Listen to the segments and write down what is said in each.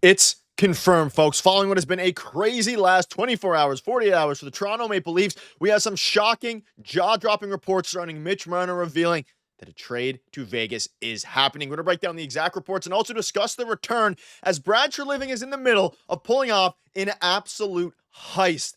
It's confirmed, folks. Following what has been a crazy last 24 hours, 48 hours for the Toronto Maple Leafs, we have some shocking, jaw-dropping reports surrounding Mitch Marner revealing that a trade to Vegas is happening. We're going to break down the exact reports and also discuss the return as Brad Treliving is in the middle of pulling off an absolute heist.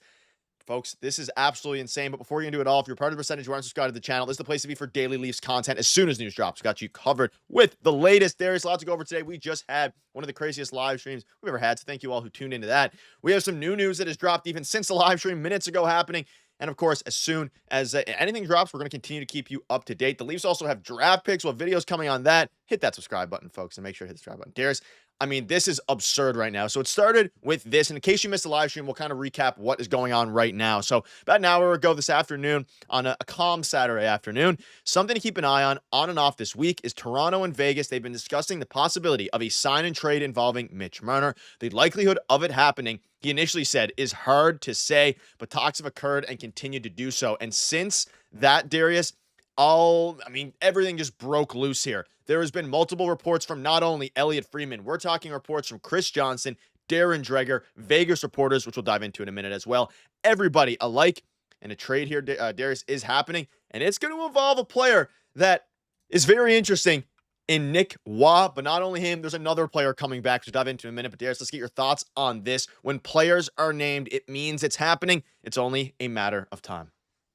Folks, this is absolutely insane. But before you can do it all, if you're part of the percentage who aren't subscribed to the channel, this is the place to be for daily Leafs content as soon as news drops. We got you covered with the latest. Darius, lots to go over today. We just had one of the craziest live streams we've ever had. So thank you all who tuned into that. We have some new news that has dropped even since the live stream minutes ago happening. And of course, as soon as anything drops, we're going to continue to keep you up to date. The Leafs also have draft picks. We'll have videos coming on that. Hit that subscribe button, folks, and make sure to hit the subscribe button. Darius, I mean, this is absurd right now. So it started with this. And in case you missed the live stream, we'll kind of recap what is going on right now. So about an hour ago this afternoon, on a calm Saturday afternoon, something to keep an eye on and off this week is Toronto and Vegas. They've been discussing the possibility of a sign and trade involving Mitch Marner. The likelihood of it happening, he initially said, is hard to say, but talks have occurred and continue to do so. And since that, Darius, everything just broke loose here. There has been multiple reports from not only Elliot Friedman, we're talking reports from Chris Johnson, Darren Dreger, Vegas reporters, which we'll dive into in a minute as well. Everybody alike. And a trade here, Darius, is happening. And it's going to involve a player that is very interesting in Nick Waugh. But not only him, there's another player coming back, which we'll dive into in a minute. But Darius, let's get your thoughts on this. When players are named, it means it's happening. It's only a matter of time.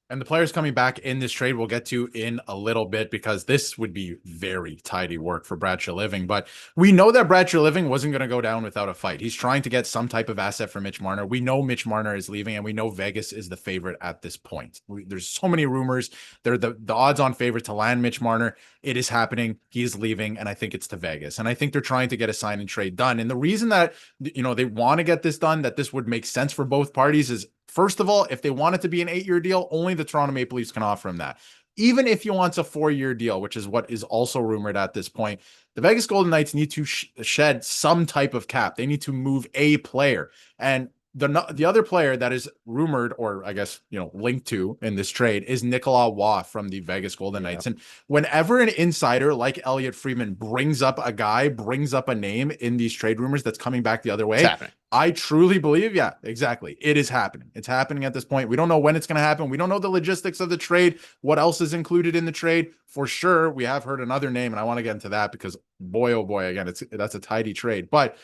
And the players coming back in this trade we'll get to in a little bit, because this would be very tidy work for Brad Treliving. But we know that Brad Treliving wasn't going to go down without a fight. He's trying to get some type of asset for Mitch Marner. We know Mitch Marner is leaving, and we know Vegas is the favorite at this point. There's so many rumors. They're the odds-on favorite to land Mitch Marner. It is happening. He is leaving, and I think it's to Vegas. And I think they're trying to get a sign and trade done. And the reason that, they want to get this done, that this would make sense for both parties, is first of all, if they want it to be an 8-year deal, only the Toronto Maple Leafs can offer him that. Even if he wants a 4-year deal, which is what is also rumored at this point, the Vegas Golden Knights need to shed some type of cap. They need to move a player. And the other player that is rumored, or I guess, linked to in this trade, is Nicolas Waugh from the Vegas Golden Knights. And whenever an insider like Elliot Friedman brings up a name in these trade rumors that's coming back the other way, I truly believe, yeah, exactly. It is happening. It's happening at this point. We don't know when it's going to happen. We don't know the logistics of the trade, what else is included in the trade. For sure, we have heard another name, and I want to get into that because boy, oh boy, again, that's a tidy trade. But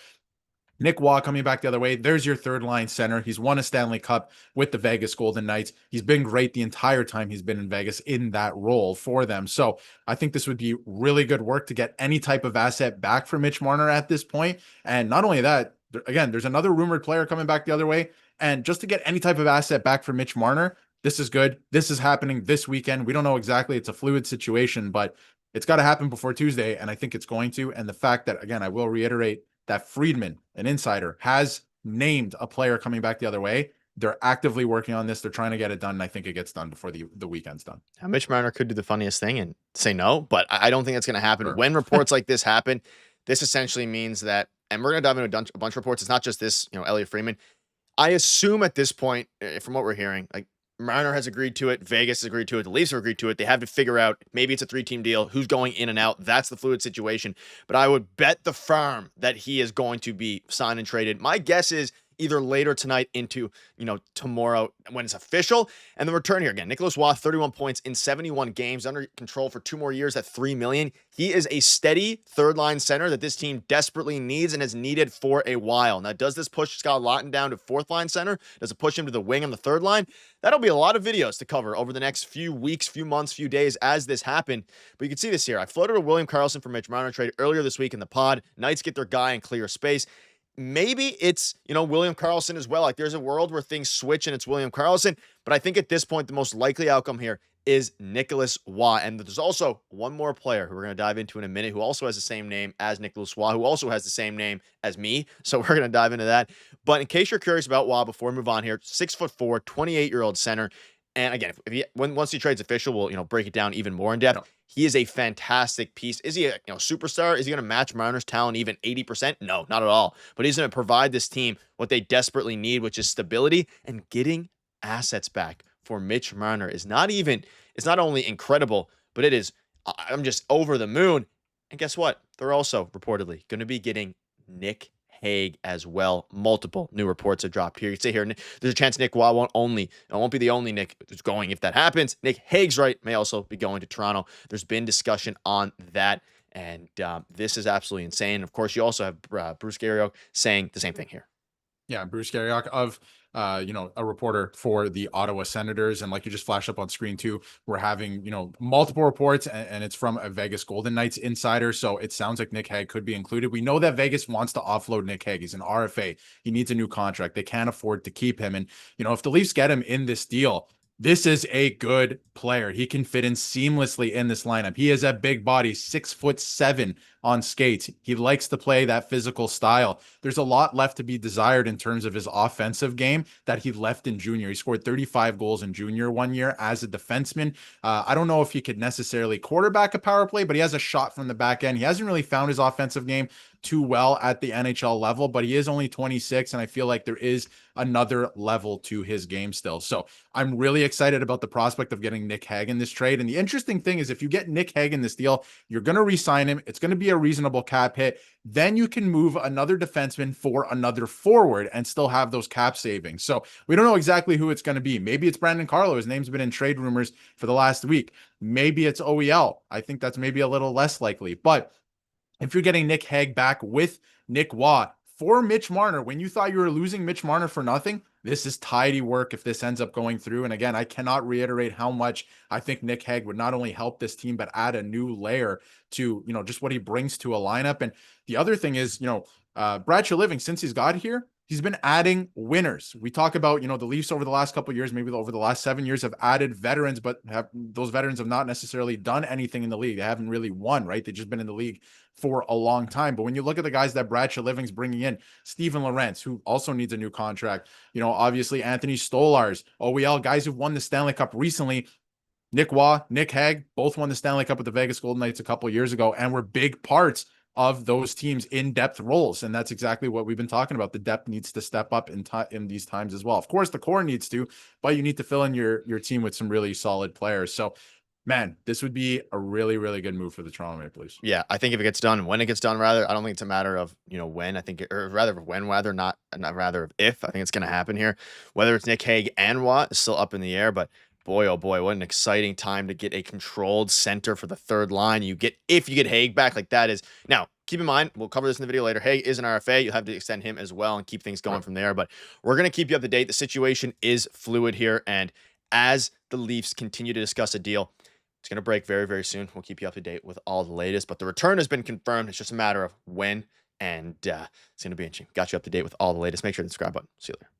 Nick Waugh coming back the other way. There's your third line center. He's won a Stanley Cup with the Vegas Golden Knights. He's been great the entire time he's been in Vegas in that role for them. So I think this would be really good work to get any type of asset back for Mitch Marner at this point. And not only that, again, there's another rumored player coming back the other way. And just to get any type of asset back for Mitch Marner, this is good. This is happening this weekend. We don't know exactly. It's a fluid situation, but it's got to happen before Tuesday. And I think it's going to. And the fact that, again, I will reiterate, that Friedman, an insider, has named a player coming back the other way. They're actively working on this. They're trying to get it done. And I think it gets done before the weekend's done. Now, Mitch Marner could do the funniest thing and say no, but I don't think that's going to happen. Sure. When reports like this happen, this essentially means that, and we're going to dive into a bunch of reports. It's not just this, Elliot Friedman. I assume at this point, from what we're hearing, like Marner has agreed to it. Vegas has agreed to it. The Leafs have agreed to it. They have to figure out, maybe it's a 3-team deal. Who's going in and out? That's the fluid situation. But I would bet the farm that he is going to be signed and traded. My guess is either later tonight into, tomorrow when it's official. And the return here again, Nicolas Waugh, 31 points in 71 games, under control for 2 more years at $3 million. He is a steady third line center that this team desperately needs and has needed for a while. Now, does this push Scott Laughton down to 4th line center? Does it push him to the wing on the 3rd line? That'll be a lot of videos to cover over the next few weeks, few months, few days as this happen. But you can see this here. I floated a William Karlsson for Mitch Marner trade earlier this week in the pod. Knights get their guy in clear space. Maybe it's, William Karlsson as well. Like, there's a world where things switch and it's William Karlsson. But I think at this point, the most likely outcome here is Nicolas Waugh. And there's also one more player who we're going to dive into in a minute who also has the same name as Nicolas Waugh, who also has the same name as me. So we're going to dive into that. But in case you're curious about Waugh, before we move on here, 6'4", 28-year-old center. And again, once he trades official, we'll break it down even more in depth. He is a fantastic piece. Is he a superstar? Is he going to match Marner's talent even 80%? No, not at all. But he's going to provide this team what they desperately need, which is stability, and getting assets back for Mitch Marner is it's not only incredible, but I'm just over the moon. And guess what? They're also reportedly going to be getting Nick Hague as well. Multiple new reports have dropped here. You say here, there's a chance Nick Waugh won't be the only Nick who's going. If that happens, Nick Hague's right, may also be going to Toronto. There's been discussion on that. And this is absolutely insane. Of course, you also have Bruce Garriock saying the same thing here. Yeah, Bruce Garriock of, a reporter for the Ottawa Senators. And like you just flashed up on screen too, we're having, multiple reports, and it's from a Vegas Golden Knights insider. So it sounds like Nick Hague could be included. We know that Vegas wants to offload Nick Hague. He's an RFA. He needs a new contract. They can't afford to keep him. And, if the Leafs get him in this deal, this is a good player. He can fit in seamlessly in this lineup. He is a big body, 6'7" on skates. He likes to play that physical style. There's a lot left to be desired in terms of his offensive game that he left in junior. He scored 35 goals in junior one year as a defenseman. I don't know if he could necessarily quarterback a power play, but he has a shot from the back end. He hasn't really found his offensive game too well at the NHL level, but he is only 26, and I feel like there is another level to his game still. So I'm really excited about the prospect of getting Nick Hague in this trade. And the interesting thing is, if you get Nick Hague in this deal, you're going to re-sign him. It's going to be a reasonable cap hit. Then you can move another defenseman for another forward and still have those cap savings. So we don't know exactly who it's going to be. Maybe it's Brandon Carlo. His name's been in trade rumors for the last week. Maybe it's OEL. I think that's maybe a little less likely. But if you're getting Nick Hague back with Nick Waugh for Mitch Marner, when you thought you were losing Mitch Marner for nothing, this is tidy work if this ends up going through. And again, I cannot reiterate how much I think Nick Hague would not only help this team, but add a new layer to, just what he brings to a lineup. And the other thing is, Brad Treliving, since he's got here, he's been adding winners. We talk about, the Leafs over the last couple of years, maybe over the last 7 years, have added veterans, but those veterans have not necessarily done anything in the league. They haven't really won, right? They've just been in the league for a long time. But when you look at the guys that Brad Treliving's bringing in, Steven Lorentz, who also needs a new contract, obviously Anthony Stolarz, OEL, guys who've won the Stanley Cup recently, Nick Waugh, Nick Hague, both won the Stanley Cup with the Vegas Golden Knights a couple of years ago and were big parts of those teams' in-depth roles. And that's exactly what we've been talking about. The depth needs to step up in these times as well. Of course, the core needs to, but you need to fill in your team with some really solid players. So, man, this would be a really, really good move for the Toronto Maple Leafs. Yeah, I think if it gets done, when it gets done, rather, I don't think it's a matter of, when. I think, or rather when, not rather if. I think it's going to happen here. Whether it's Nick Hague and Watt is still up in the air, but boy, oh boy, what an exciting time to get a controlled center for the third line. If you get Hague back, like that is. Now, keep in mind, we'll cover this in the video later. Hague is an RFA. You'll have to extend him as well and keep things going from there. But we're going to keep you up to date. The situation is fluid here. And as the Leafs continue to discuss a deal, it's going to break very, very soon. We'll keep you up to date with all the latest. But the return has been confirmed. It's just a matter of when. And it's going to be interesting. Got you up to date with all the latest. Make sure to subscribe button. See you later.